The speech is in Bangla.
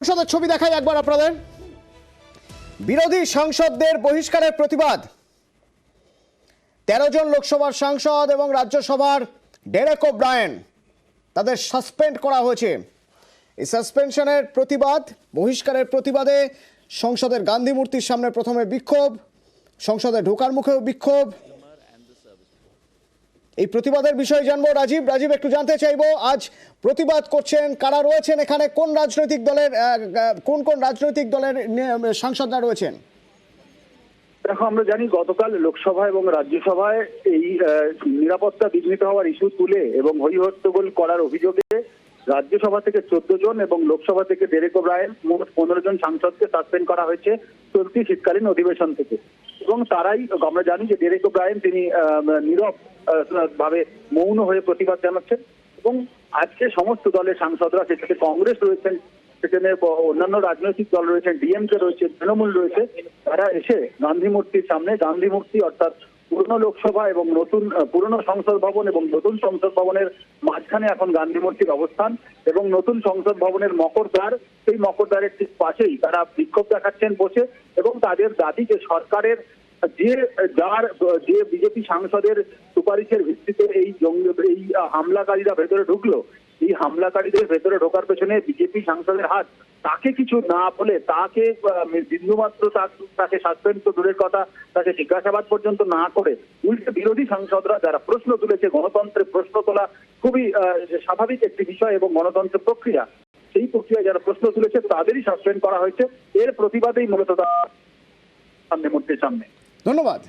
সংসদের ছবি দেখাই একবার আপনাদের। বিরোধী সাংসদদের বহিষ্কারের প্রতিবাদ। 13 জন লোকসভার সাংসদ এবং রাজ্যসভার ডেরেক ওব্রায়েন তাদের সাসপেন্ড করা হয়েছে। এই সাসপেনশনের প্রতিবাদ, বহিষ্কারের প্রতিবাদে সংসদের গান্ধী মূর্তির সামনে প্রথমে বিক্ষোভ, সংসদে ঢোকার মুখেও বিক্ষোভ। এই প্রতিবাদের বিষয়ে জানবো রাজীব একটু জানতে চাইবো, আজ প্রতিবাদ করছেন কারা রয়েছেন এখানে, কোন রাজনৈতিক দলের সাংসদরা রয়েছেন? দেখো, আমরা জানি গতকাল লোকসভা এবং রাজ্যসভায় এই নিরাপত্তা বিঘ্নিত হওয়ার ইস্যু তুলে এবং হইহট্টগোল করার অভিযোগে রাজ্যসভা থেকে 14 জন এবং লোকসভা থেকে ডেরেক ওব্রায়েন মোট 15 জন সাংসদকে সাসপেন্ড করা হয়েছে চলতি শীতকালীন অধিবেশন থেকে। এবং তারাই, আমরা জানি যে ডেরেক ওব্রায়েন তিনি নীরব ভাবে মৌন হয়ে প্রতিবাদ জানাচ্ছেন এবং আজকে সমস্ত দলের সাংসদরা, সেখানে কংগ্রেস রয়েছেন, সেখানে অন্যান্য রাজনৈতিক দল রয়েছেন, ডিএমকে রয়েছে, তৃণমূল রয়েছে, তারা এসে গান্ধী মূর্তির সামনে, গান্ধী মূর্তি অর্থাৎ পুরনো লোকসভা এবং পুরনো সংসদ ভবন এবং নতুন সংসদ ভবনের মাঝখানে এখন গান্ধী মূর্তির অবস্থান এবং নতুন সংসদ ভবনের মকরদ্বার, সেই মকরদ্বারের ঠিক পাশেই তারা বিক্ষোভ দেখাচ্ছেন বসে এবং তাদের দাবি যে সরকারের যে বিজেপি সাংসদের সুপারিশের ভিত্তিতে এই হামলাকারীরা ভেতরে ঢুকলো, এই হামলাকারীদের ভেতরে ঢোকার পেছনে বিজেপি সাংসদের হাত, তাকে কিছু না বলে, তাকে বিন্দুমাত্র তাকে সাসপেন্ড তো দূরের কথা, তাকে জিজ্ঞাসাবাদ পর্যন্ত না করে উল্টে বিরোধী সাংসদরা যারা প্রশ্ন তুলেছে, গণতন্ত্রের প্রশ্ন তোলা খুবই স্বাভাবিক একটি বিষয় এবং গণতন্ত্রের প্রক্রিয়া, সেই প্রক্রিয়ায় যারা প্রশ্ন তুলেছে তাদেরই সাসপেন্ড করা হয়েছে। এর প্রতিবাদেই মূলত গান্ধী মূর্তির সামনে। ধন্যবাদ।